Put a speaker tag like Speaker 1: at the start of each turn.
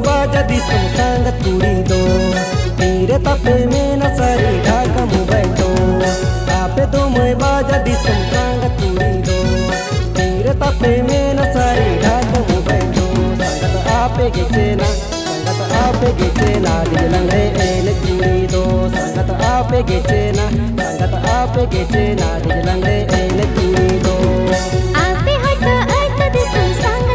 Speaker 1: बाजा दिसम सांगत कुड़ी दो तीरे तापे में न सारी ढाका मोबाइल दो आपे दो मैं बाजा दिसम सांगत कुड़ी दो तीरे तापे में न सारी ढाका मोबाइल दो संगत आपे गेचेना संगत आपे गेचेना दिलंगड़े एले कुड़ी दो संगत आपे गेचेना संगत आपे गेचेना दिलंगड़े एले कुड़ी दो
Speaker 2: आपे हट दिसम सांग